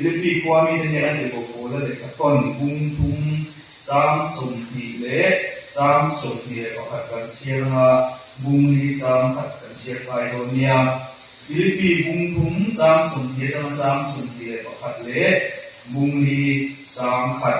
ฟิลิปปีความีเนี่ยนั่นเป็นโคแล้วเด็กต้นบุ้งทุ่งจามสมพีเล่จามสมพีก็ขัดกันเสียงบุ้งลีจามขัดกันเสียไฟโดเนียฟิลิปปีบุ้งทุ่งจามสมพีจามสมพีก็ขัดเล่บุ้งลีจามขัด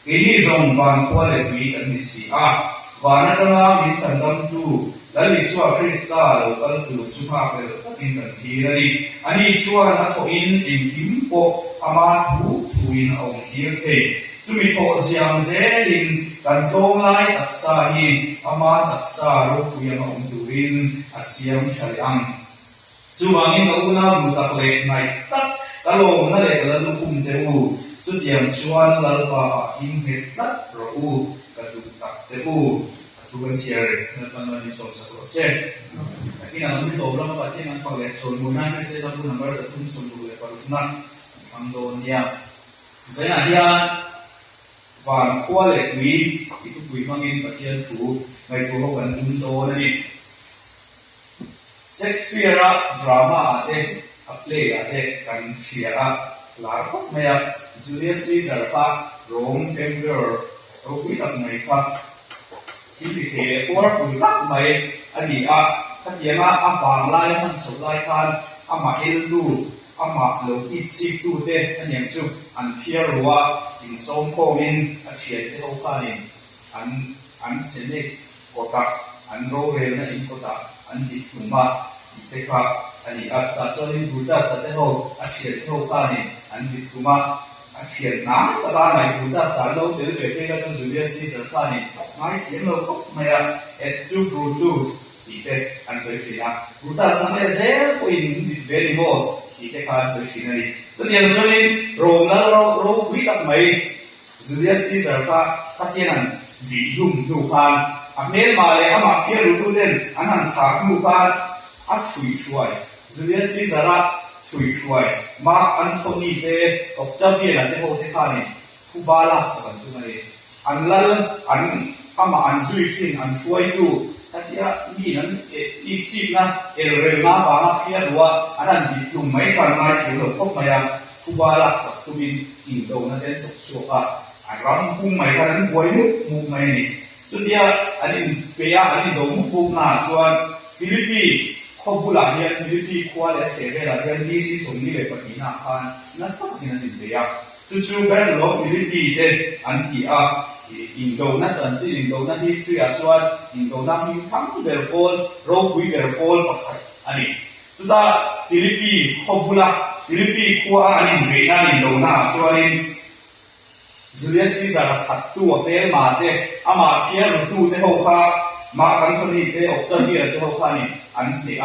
ini zong ban kwa le pi kan ni si a wana changa mi sandam tu lali suwa krista lo kal tu suha pe takin kan thi ri ani suwa na ko in kim po ama thu in ong hier the sumi ko siam zelin kan tong lai taksa hi ama taksa ro ku yang ong turin asiam shariang chuwangin ka una du tak le nai tak kalo na le kala lu kum te uสุดยังชวนลาบาอินเห็ดนัดรู้กระดูกตักเตอูทุกคนเชียร์นั่นมันมีสองสักเส้นที่นั่นมันโตแล้วมาที่นั่นฟังเลยส่วนมูนันไม่ใช่ทั้งผู้นำบริษัททุ่มส่วนดูเลยปารุนันทางโดนเนี่ยเส้นอะไรฟังขั้วเล็กวีที่ทุกวีฟังอินปฏิยัติถูกไม่ถูกกันทุ่มโตนั่นเองเซ็กซ์เปียร์ดราม่าเด็กอัพเลย์เด็กกันเชียร์หลายคนไม่อยากJulius Caesar ค่ะ Rome Emperor เราคุยกันไหมครับที่ที่เทปวดฝุ่นรักไหมอดีตถ้าเดี๋ยวมาฟังไล่มันสุดไล่กันมาเอลดูมาลงอิสิกดูเด้อันยังสุอันเพียรัวอินสมโคมินอันเชียร์เท่ากันอันเสนิกกอตักอันโรเรลนั่นอินกอตักอันที่ถุงมาที่เทครับอันนี้อัสตาโซลินบูตาสัตย์เท่าอันเชียร์เท่ากันอันที่ถุงมาเขียนน้ำตาไหนผู้ตาสารเราเดี๋ยวเดี๋ยวก็จะสุริยศีสัตย์นี่ไม่เขียนเราก็ไม่อะจูบรูจูอีเด็กอันเสียชีนะผู้ตาสารเนี่ยเจ้าก็อินดิเวริโมอีเด็กอันเสียชีนี่ตอนนี้ส่วนนี้เราคุยกันไหมสุริยศีสัตย์ก็ที่นั่นวิดุมดูพันอันเมื่อมาเลยมาเกี่ยวรู้เด่นอันนั้นถากดูพันอัดช่วยสุริยศีสัตย์ช่วยมาอันโทนีเตอจับเวลาเตโฮเตคานี่ผู้บาลักสันตุมาเออันลัลอันมาอันช่วยดูแต่ที่มีนั้นอีสิบนะเอเรนาบางเพียรัวอันนั้นดิลุงไม่กันมาถึงหลบพบมายังผู้บาลักสันตุบินอินโดนั่นเองสุขสุขอันรำพุ่งไม่กันนั้นบวยมุกไม่นี่สุดเดียวอันนี้เปียอันนี้โดนพุ่งหน้าส่วนฟิลิปปีขบุลาเฮียฟิลิปปีควาเลเซเวลาเฮียมีสิสมนิเลปกินาคันนั่นสักที่นั่นเดียจู่ๆเป็นโลฟิลิปปีเดอันที่อินโดนั่นสันติอินโดนั่นที่เสียส่วนอินโดนั่นมีทั้งเบลโกลโรคุยเบลโกลปักไข่อันนี้สุดท้ายฟิลิปปีขบุลาฟิลิปปีควาอันนี้เบนันอินโดน่าส่วนจูเลียสซีซาร์ขัดตัวเปลมาเตอามาเพียร์ตัวเตโฮคามากันคนนี้เตออกจากเฮียเตโฮคานี่อันนี้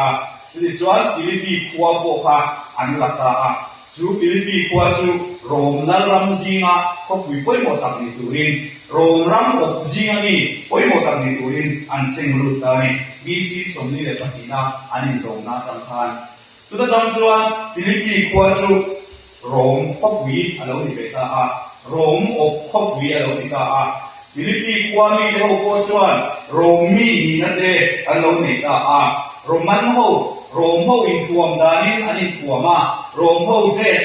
จุดส่วนฟิลิปปีควาโบคาอันลัตตาจูฟิลิปปีควาจูโรมนัลรัมซิงะก็คุยไปหมดตักนิตูรินโรมรัมอกซิงะนี่ไปหมดตักนิตูรินอันเซงรุตตานี่มีสิสมนิเลปกินาอันนี้โรมนาจังคันจุดจังส่วนฟิลิปปีควาจูโรมก็คุยอันเราดีเวตาโรมอกพบวิอาโลติกาฟิลิปปีความีเท่ากับส่วนโรมีนี่นั่นเองอาโลติกาโรมันโฮโรมโฮอินทวมดานินอันอินทวมาโรมโฮเจส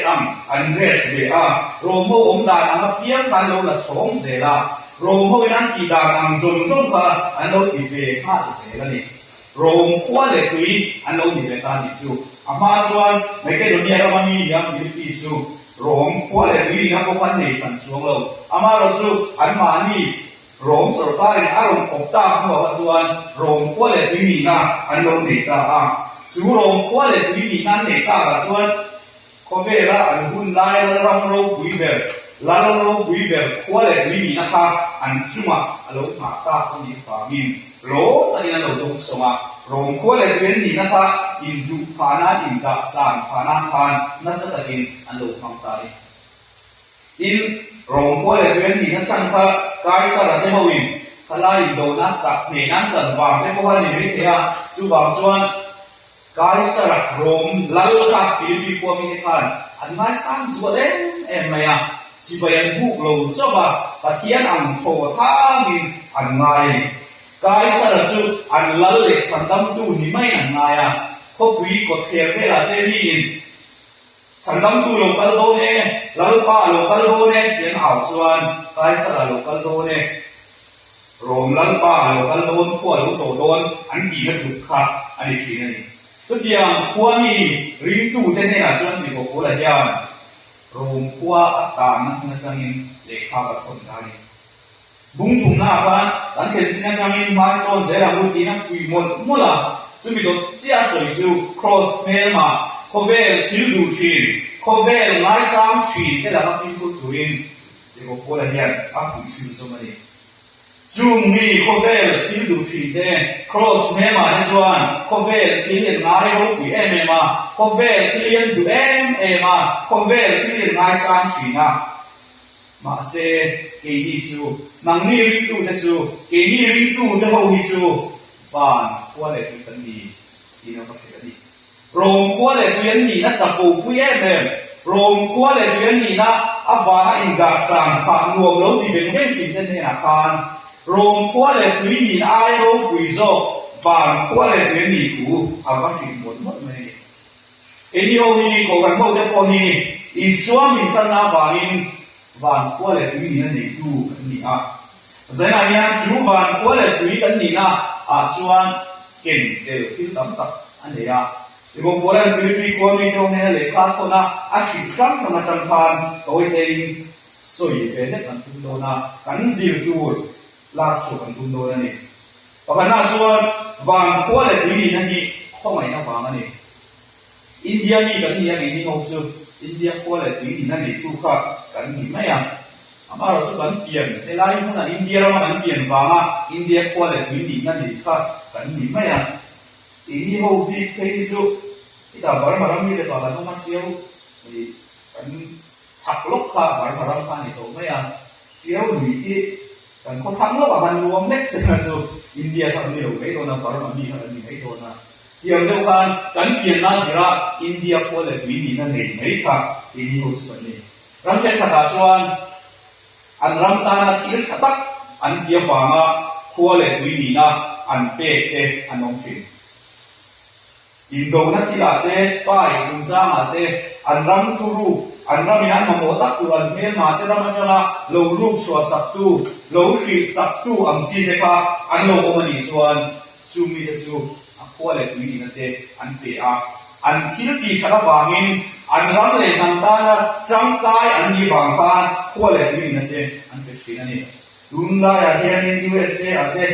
อันเจสเบอาโรมโฮอมดานังเพียงคันโลละสองเซลาโรมโฮนังกีดานังจงค่ะอันโลติเวหาเซลานี่โรมควาเลตุยอันโลติเวตานิสูอามาส่วนไม่แค่โดนยาเรามีอย่างฟิลิปปีสูโรมควาเลตุยนักพันในกันส่วนเราอามาเราสูอันมานี่โรมสุดท้ายอารมณ์อบตาหัวส่วนโรมควาเลตุยมีนาอันโลติตาสู่โรมควาเลตุยมีนาเนตาส่วนเขาเวลาอันหุ่นไล่แล้วรำโรบุยเบลแล้วโรบุยเบลควาเลตุยมีนะคะอันจุมาอารมณ์มาตาคนนี้ฟามินโรแต่ยังเราต้องสมาโรมควาเลตุยมีนะคะอินดูพานาอินดาสานพานาพานนัสตะกินอันโลกมังตาอินโรมควาเลตุยมีนัสังฆกายสารเทมวินทลายโดนัสสักเมนันสันวางเทพวันนี้เทียจูบางส่วนกายสารโรมลัลคาฟิลิปปีความีเท่าอันไม่สั่งส่วนเอ็มไม่อะสิบยันบุกโลสบะปะเทียนอันโถท่ามินอันไม่กายสารจูอันลัลเล็กสันดัมดูนี่ไม่อันไม่อะเขาคุยกับเทียนเวลาเทมิน สันดำตูโลกัลโดเน่ลาลปาโลกัลโดเน่เทียนอ่าวส่วนไกสระโลกัลโดเน่โรมลาลปาโลกัลโดนขั้วโลโตโดนอันกี่นักดุขะอันนี้ชี้นั่นนี่ตัวอย่างขั้วนี้ริงตูเต้นเนี่ยส่วนที่บอกว่าอย่างโรมขั้วอัตตานักนักจังยินเลขากับคนไทยบุ้งถุงหน้าบ้านหลังเห็นสิ่งจังยินมาส่วนเจริญบุตรีนักคุยหมดละซึ่งมีตัวเจ้าสวยสูครอสเมลมาcover til du chin cover ngai sam chin te la fin ku tuin de ko pola hian a fu chu so mani zoom mi cover til du chin te cross me ma ne zuan cover til ngai ro pi em ma cover til du em ma cover til ngai sam chin na ma se ke ni chu nang ni ri tu te chu ke ni ri tu te ho hi chu fan kwa le ti tan ni ino ka ke ni Rome kwa le tuyan ni na chapu puye me Rome kwa le tuyan ni na avana inga sang pa nuam lo ti ben ben sin ten na kan Rome kwa le tuyan ni ai ro puizo van kwa le tuyan ni ku ava sin mon mon me eni ho ni ko kan mo de ko ni I swami tan na van kwa le tuyan ni na nei tu ni a zaina ya chu van kwa le tuyan ni na a chuan ken tel til tam tak ane ya Ibu pola Filipi ko mi no ne le ka ko na a shi kam na chang pan toi te soi ve ne kan tu do na kan zil tu la su kan tu do na ni pa kana chuan wang ko le ni na ni kho mai na wang ani India ni kan ni ani ni ho su India ko le ni na ni tu kha kan ni mai ya amaro su kan pian te lai mu na India ra ma kan pian wanga India ko le ni na ni kha kan ni mai ya ini ho bi pe su ita bar maram mi le ba no ma chiao ni kan chak lok kha bar maram kha ni to mai ya chiao ni ki kan ko thang lo ba ban luom nek se na su India tha ni lo mai to na bar ma mi kha ni mai to na yang de kan pian na sira India ko le ni na nei mai kha ini ho su ni ram chen kha ta suan an ram ta na thil khatak an kia fa ma ko le ni na an pe te anong chin Indo na tila te spy zungzang ate anram turu anram inan mamotak turan me ma te ramachana lo ruk swa saktu lo ri saktu am si te pa an lo omani suan sumi te su akwa le tuini na te an pe a an thil ti thara wangin an ram le nang ta na chang tai an ni wang pa kwa le tuini na te an pe china ni dunla ya hian in USA ate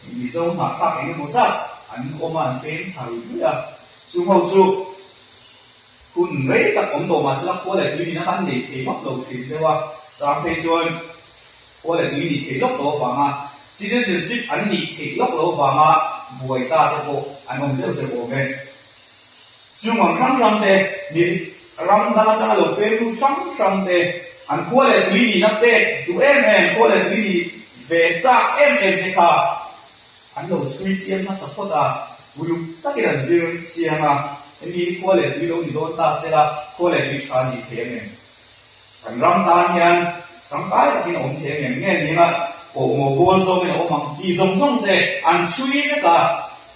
mi zo ma kha ke mo sa an oman pen tharu ya sung ho su kun rei ta kom do ma sa ko le ni na kan ni ke mak lo chin de wa sa pe chuan ko le ni ke lok lo fa ma citizenship an ni ke lok lo fa ma buai ta to ko an ong se se ko me chung ang khang khang de ni ram da na ta lo pe lu chang chang de an ko le ni na pe du ko le ni ve cha de ka an lo sui chiam na support a bulu takiran zero chianga ni ko le ni lo ni do ta se la ko le ni cha ni the men kan ram ta hian chang kai kin om the men nge ni na ko mo bol so men o mang ti zong zong te an sui ne ka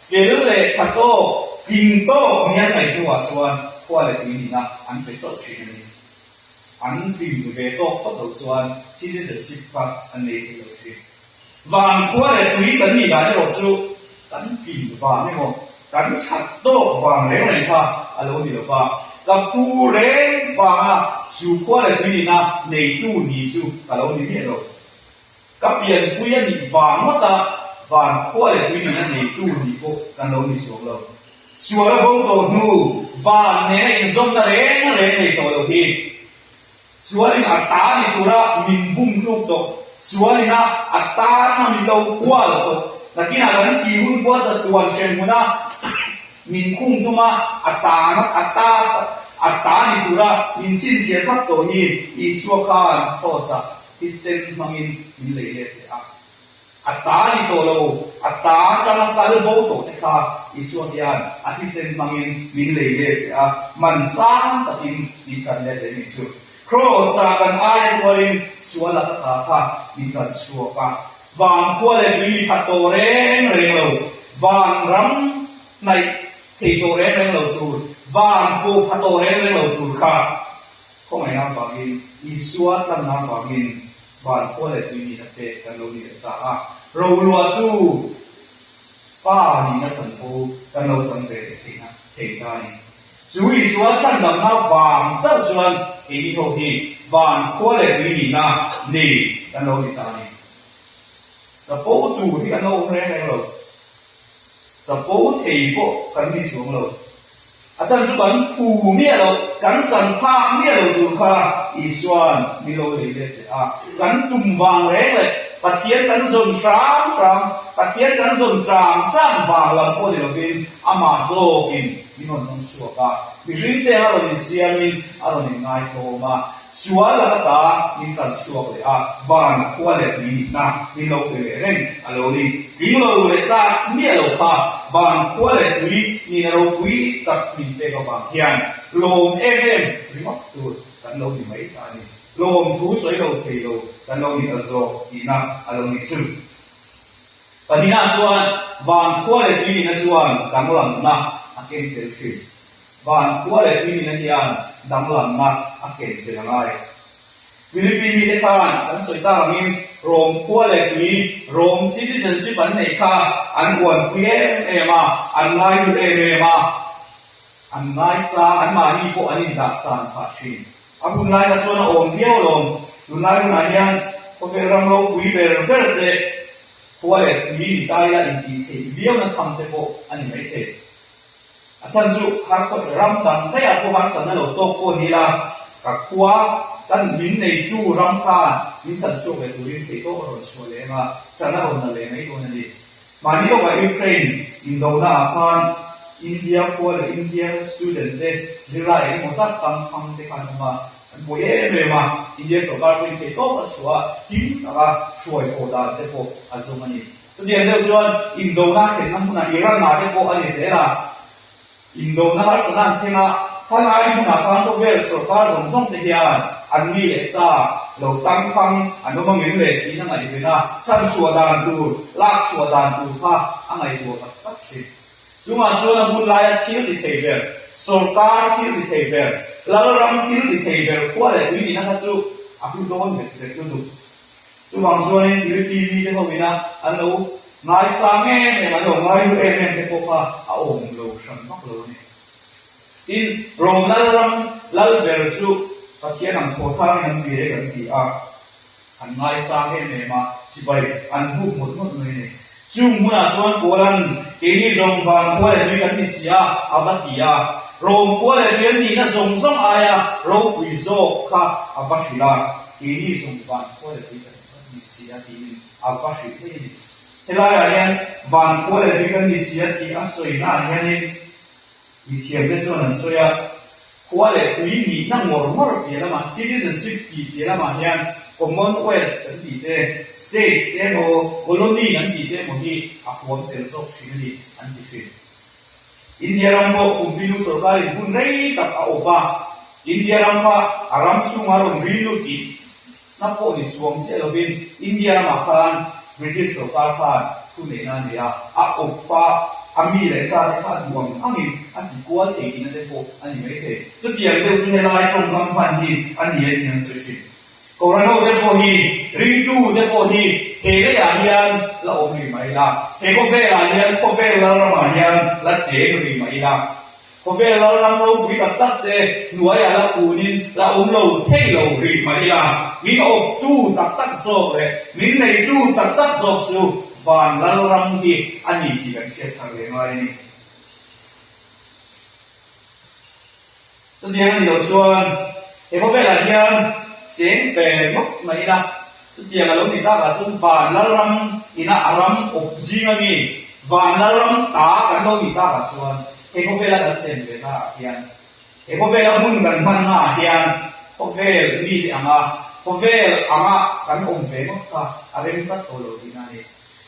fel le cha to king to nia kai tu wa chuan ko le ni na an pe chau chi ni an ti ve to ko to chuan citizenship ka an nei lo chi van ko le tui kan ni ga ro chu kan kin va ne mo kan chat to vang le ne kha alo ni lo fa ka pu le va chu ko le tui na nei tu ni chu alo ni ne lo ka pian pu ya ni va mo ta van ko le tui na nei tu ni ko kan lo ni so lo suara bo to nu va ne in zom ta re nei to lo hi suara a ta ni tu ra min bum luk to sualina atana mi lo kwal to nakina kan ki hun kwa sa tuan shen muna min khung tuma atani tura min sin sia thak to hi iswa khan to sa hisen mangin min le le a atani to lo ata chana kal bo to te kha iswa hian atisen mangin min le le a man sang takin ni kan le le ni chu cross kan ai koin suala ta kha ni kan suwa ka wang ko le ni phato reng lo wang ram nai thei to reng lo tu van ko phato re lo tu kha ko mai na fa gin isua tam na fa gin van ko le tu ni na pe kan lo ni ta a ro lua tu fa ni na san ko kan lo san pe te na te ta ni chú ý số chân đầm na vàng sao chuan ý đi thôi thì vàng qua lệ quý vị na nỉ căn đâu thì ta nỉ sắp bố tù thì căn đâu không rẽ rồi sắp bố thì bộ căn đi xuống rồi chân chú căn phù mía rồi căn chân pha mía rồi tù kha ý xuân mi lô lệ lệ căn tùm vàng rẽ lệ bát thiên căn dồn trám trám bát thiên căn dồn trám trám vàng làm qua lệ viên ama zo in minon song suaka birinte alo ni siamin alo ni ngai ko ma suala ta min kan suak le a van kwale ni na ni lo ke ren alo ni ding lo le ta mi alo kha van kwale ni ro kui tak min pe ko ba hian lom em ri mok tu kan lo ni mai ta ni lom thu soi lo ke lo kan lo ni azo ina alo ni chu panina chuan van kwale ni na chuan kan lam na aken tel thin van kwale ni na hian dam lam na aken tel ngai Philippines ni khan an soi ta ngin rom kwale ni rom citizenship an nei kha an wan pie ma an ngai lu ma an ngai sa an ma ni ko anin da san pha thin abun ngai la chuan om hiao lom lu nai lu na hian ko ve ram lo pui ber te kwale ni tai la in ti the viau na tham te ko ani mai the asan zu har ko ram dam te a ko har san lo to ko ni la ka kwa kan min nei tu ram kha min san so ve tu rin te to ro so le ma chana ro na le mai ko na ni mani ko ba Ukraine indo na khan India ko le India student de July mo sa tam khang te khan ma bo ye me ma India so ka ko te to ba so tim ta chuai ko da te ko azumani to de de chuan indo na ke nam na Iran na te ko ani se la indo na har sanan thena thana ai na kan to vel so ka zong zong te hian an mi le sa lo tam khang anu ma ngin le ni na ngai ve na san suwa dan tu la suwa dan tu kha angai tu ka tak chi chunga chuan bun lai thil ti thei ber so ka thil ti thei ber la ram thil ti thei ber kwa le ni na ka chu a ku don ve ve tu du chu wang chuan ni Philippines ni te ho ina an lo ngai sa nge ne ma lo ngai lu em te ko kha a om lo shan mak lo ni in rom la ram lal ber su pathian ang ko thang nan bi re kan ti a an ngai sa nge ne ma sibai an hu mot mot noi ne chung muna chuan polan ke ni jong van ko le ni kan ni sia avatia rom ko le ni na zong zong aya ro wi zo kha avahila ke ni jong van ko le ni kan ni sia ti avahi te helai ayan van ko le ni kan ni sia ti asoi na hianin mi thiam le chuan an soya ko le ni na ngor pi la ma citizenship pi la ma hian Commonwealth kan ti te state te mo colony kan ti te mo hi a huam tel sok thrin ni an ti thrin India ram bo kumbinu sarkari bun rei tak a opa India ram pa aram sunga ron rinu ti na po ni suam se lovin India ram khan British sarkar khan tu ne na ne a opa ami le sa le kha duang angin an ti kwa the ki na te po ani mai the chu pian de chu ne lai trong kam pan hi ani ye ni so shi Corano de po hi ring tu de po hi ke le ya hian la om ri mai la ke ko ve la hian ko ve la ra ma hian la che ri mai la ko ve la ram lo bui tak tak te nuai ala unin la om lo thei lo ri mai la min op tu tak tak so le min nei tu tak tak so su van la ram ki ani ki kan che thar le mai ni to diang ni lo suan ke ko ve la hian Seng fair mok mai la tu tiang lo ni ta ka sun van la ram ina aram op jinga ni van la ram ta kan lo ni ta ka suan ke ko ve la kan sen ve ta hian ke ko ve la mun kan man na hian ko ve ni ti anga ko ve anga kan om ve mok ka arem ta to lo ni na ni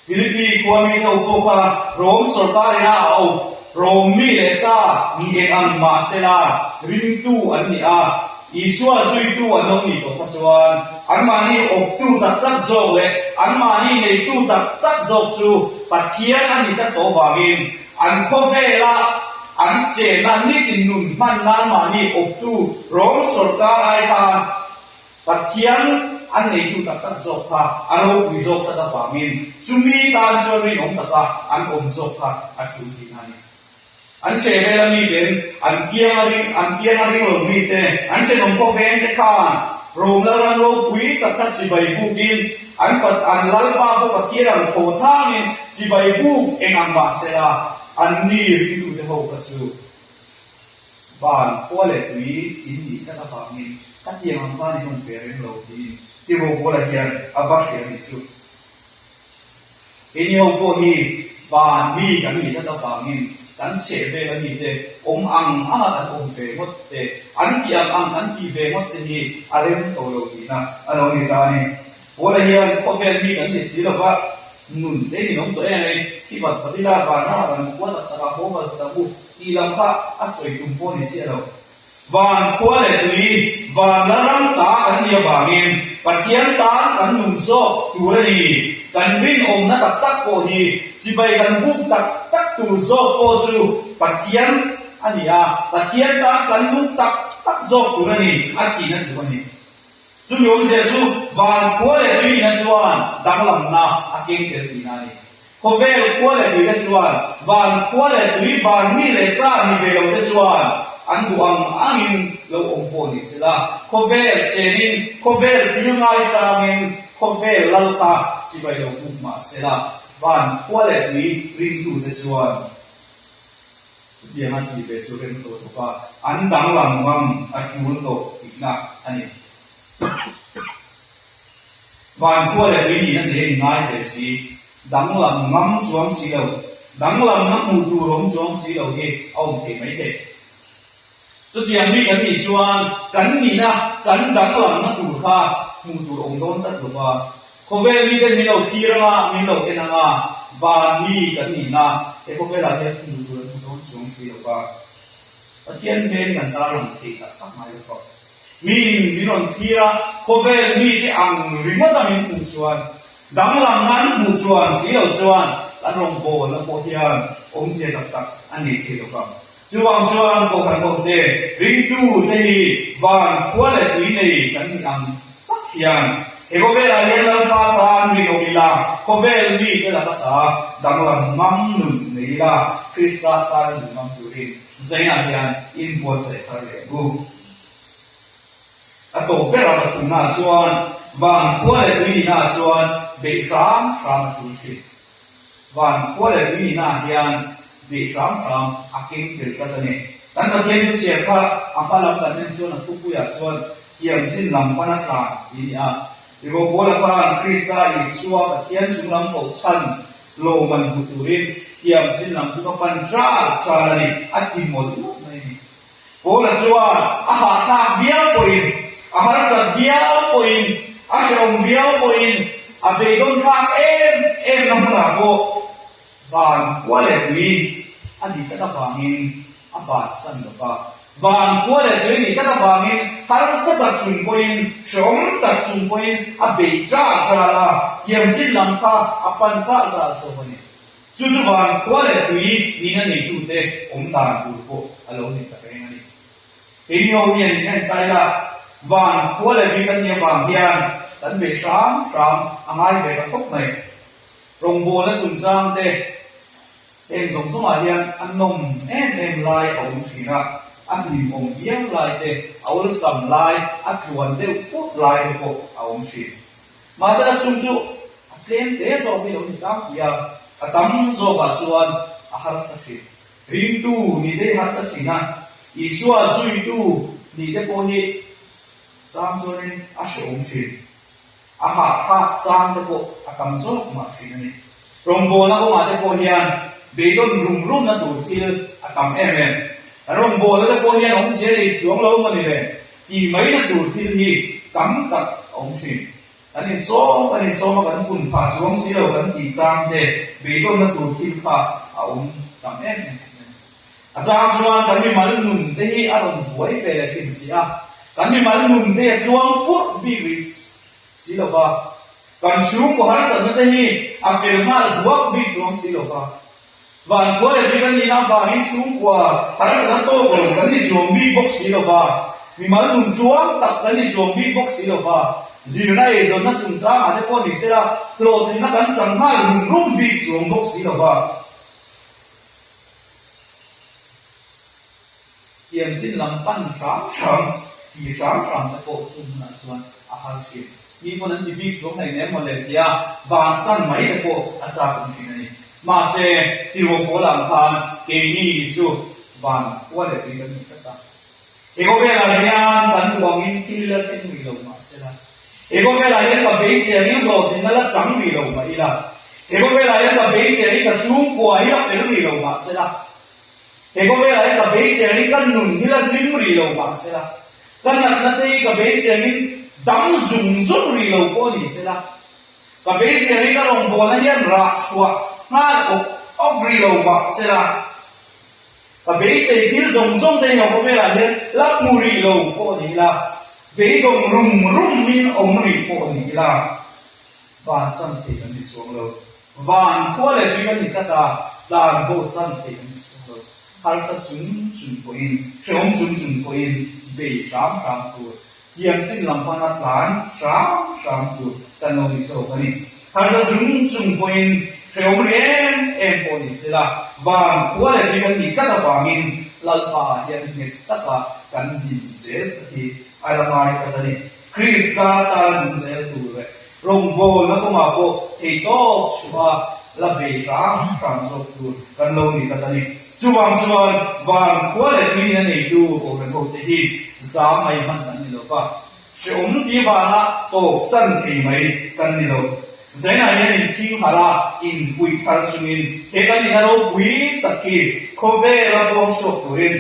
Philippines ko mi no ko ka rom sarkar na au rom mi le sa ni e ang ma se la ring tu an ni a Isua sui tu anong ni ko pasuan an mani ok tu tak tak zo le an mani nei tu tak tak zo su pathian ani ta to wangin an ko ve la อันเจนันนี่ตินนุนมันนานมานี่อบตู้ร้องสดกาไอทานปัจเจียนอันนี้อยู่ตัดตัดศพค่ะอันเราคุยศพตัดฟังมินสุมีตาสวรินองตัดอันอมศพค่ะอันจุดที่นั่นอันเชเวลมีเด่นอันเกียร์ริงลงมีเด่นอันเชนองก็เว้นแต่ข้าโรงแล้วเราคุยตัดตัดสิบใบบุกินอันปัดอันลัลปาก็ปัดเทียนโคทางินสิบใบบุกเองอันบาเสลาอันนี้ริงดูเดากัสูบ้านพวกเล็กวีอินดีตัดฟังมินกัดเทียนอันบ้านนี่ต้องเฟรนโลกินที่เราพูดอะไรกันอาบัติเรื่องนี้สุดเอ็นยองโกฮีฟานมีกันมีท่าฟังมินกันเสพกันมีเตะอังกันเฟหมดเตะอันที่อันที่เฟหมดเตะนี่อะไรมันโตโลกีนะอันนี้ตานี่พูดอะไรกันพอเฟมีกันที่สิลปะนุ่นเดี๋ยวนี้น้องตัวเองเลยที่วัดฟัติลาฟานากันว่าตัดตะโฮฟัดตะบุอีลังพะอาศัยตุ้มโพนี่เสียแล้ววันพวกเล็กวีวันละรังตากันเนี่ยบางเงินปัจเจียนตากันนุ่งโซ่ตัวนี้กันวิ่งนักตักโกฮีสิไปกันบุกตักตัวโซ่โกจูปัจเจียนอันนี้ปัจเจียนตากันบุกตักโซ่ตัวนี้อันที่นั่นตัวนี้จุดยงเสียสุวันพวกเล็กวีนั่นส่วนดังลำนาอาเก่งเด็ดที่นั่นเขาเวลพวกเล็กวีนั่นส่วนวันพวกเล็กวีวันมีเลซ่ามีเวลนั่นส่วนอันดูอังอินเราองค์พนิสละโคเวลเซนินโคเวลพิลุงไอซามินโคเวลลัลตาสิไปเราบุกมาเสละวันพวกเล็กนี้ริงดูเดสวันเดี๋ยวมันที่เฟซเรนโตตัวฟ้าอันดังหลังวังอัจจุนโตอีกนะอันนี้วันพวกเล็กนี้นั่นเองง่ายเลยสิดังหลังงั้มสวงสีเหลาดังหลังงั้มมูตูร้องสวงสีเหลาเองเอาเทไม่เทจุดที่มีกันที่ชวนกันนี่นะกันดังหลังนักดูค่ะมูตูองค์โดนตัดตัวว่าเขาเวลีกันมีเราทีระมีเราเอ็นงาวามีกันนี่นะแต่เขาเวลาเห็นมูตูโดนสวงสีเหลาว่าประเทศเมนกันตาลังเทกัดทำไมล่ะมีเราทีระเขาเวลีที่อังริมตามินมูชวนดังหลังนั้นมูชวนสีเหลาชวนแล้วลงโบแล้วโพธิอันองค์เสียตักอันนี้เกี่ยวกับจุวังชวนก็กันบอกเดริงดูเดฮีวันควาเลตุยเนกันอังตักยันเอโกเวลาเยลันปาตานมิโนมิลาโกเวลมีเกลักตาดังลังมัมนุนเนลาคริสตาตานมัมตุรินเซนายันอินโพเซตาเลกูอโตเปราตุนาชวนวันควาเลตุยนาชวนเบครามจูชิวันควาเลตุยนายันดีครั้งอาเก่งเกิดกันเนี่ยดังนั้นที่เสียพระอัปปะลังกันเนี่ยส่วนทุกผู้ยากส่วนเยี่ยมสิ้นลำปนักการนี่ที่บอกว่าพระคริสต์อิสวาเทียนสุนัขของฉันโลมันบุตรินเยี่ยมสิ้นลำสุขปัญจาชาลีอัติมดนี่บอกว่าอาหารทักเบี้ยปุยอาหารสัตว์เบี้ยปุยอาหารเบี้ยปุยอาเบดอนทักเอ็มน้ำหนักโบวันว่าเลยวีอันนี้ก็ต้องฟังอินอาบาดสันต์ก็วันว่าเลยวีนี่ก็ต้องฟังอินหาสัตว์จุนปอยน์ชงตัดจุนปอยน์อาเบจ้าจาระเยี่ยมจิตลังกาอาปัญจาจาโซบันนี่จู่ๆวันว่าเลยวีนี่นั่นนี่ดูเตะองค์ตาดูโกอารมณ์นี่ตะเรงนี่เห็นโยมเนี่ยนี่ตายละวันว่าเลยวีกันเนี่ยฟังเฮียนตันเบชามอ่างไอเบกทุกไหนโรงโบและสุนทรเตเอ็มสงสมาเฮียนอันนมเอ็มลายองศีระอันนิมองเยี่ยมลายเตเอาละสัมลายอัดวันเดียวปุ๊บลายเด็กองศีมาจากจู่ๆเพลนเตะสอบไปลงที่ตั้งยาตั้งโซบะส่วนอาหารสักทีริมตูนี่เดอาหารสักทีนะอีสัวซุยตูนี่เดพอนี่จางส่วนนี้อาชองศีอาหารข้าจางเด็กอาคำโซมาศีนี่โรงโบนักมาเด็กพอเฮียนเบดอนรุ่มนั่นดูที่อาคำเอ็มโรงโบนักพอเฮียนองเสียเลยสวงเรามันนี่เลยที่ไม่นั่นดูที่นี่ตั้งตัดองศีอันนี้โซมากันคุณผ่าสวงเสียกันที่จางเด็กเบดอนนั่นดูที่ผ่าเอาคำเอ็มอาจารย์ส่วนกันมีมาลนุนเที่อารมณ์บวยเฟรชินเสียกันมีมาลนุนเที่ดวงพุทธบิริสสิลวะกันชูงก็หาสันนั่นที่อาเฟลมาดวงบิดวงสิลวะ van ko le digan ni na ba hin chung kwa har sa to ko kan ni zombie box ni lo ba mi mal nun tuang tak kan ni zombie box ni lo ba zirna e zon na chung cha ade ko ni sera lo ni na kan chang ma rum bi zombie box ni lo ba yem sin lam pan chang ti chang ta ko chung na suan a har shi mi mo nan ti bi chung nei ne mo le tia ba san mai ne ko a cha kun shi ni ma se ti ro ko lam khan ke ni su van wa le bi kan ni ta e ko ve la yan tan tuang in thil la ten wi lo ma se la e ko ve la yan ba be se ni lo tin la chang wi lo ma ila e ko ve la yan ba be se ni ka chung kwa ya ten wi lo ma se la e ko ve la yan ba be se ni kan nun ni la lim ri lo ma se la kan na te ka be se ni dam zum zum ri lo ko ni se la ka be se ni ka long bo na yan ra swa nga ok ri lo ma se la ka be se hil zong zong te yo ko ve la yan lak mu ri lo ko ni la be dong rum min om ri ko ni la van sam te kan ni so lo van ko le bi kan ni ta dan bo sam te kan ni so lo har sa chung ko in chong chung ko in be ram tu yang sin lam pa na plan sham tu kan no ni so kan ni har sa chung ko in chong em ko ni se la van ko le bi kan ni ka ta wa min lal pa yan ni ta kan din se ti alamai ka ta ni krista ta nu se tu re rong bo na ko ma ko thei to chua la be ram so tu kan no ni ka ta ni chuwang van ko le bi na nei du ko ren ko te hi za mai man kan ni lo fa chom ti wa na to san ti mai kan ni lo zaina yan in thi hara in fui khar sungin he kan ni ro bui takki khove ra bom so turin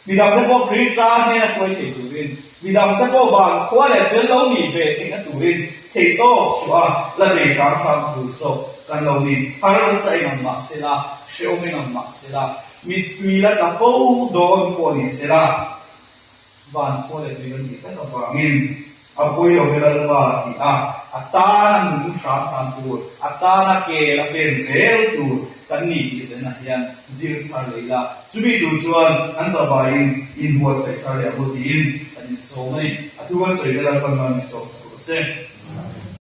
midam te ko krista ne na ko te turin midam te ko van ko le te lo ni ve te na turin te to swa la be ram kham tu so kan lo ni har sai nam ma se la sheo me nam ma se la mi tui la ka fo don ko ni se la van ko le bi ni ta ka wa min apoi lo vela ba ti atana nu sha tan tu atana ke la pen sel tu kan ni ti se na hian zir thar leila chubi du chuan an sa ba in huwa sai thar le abu tin ani so mai atuwa sai la pan ma mi so se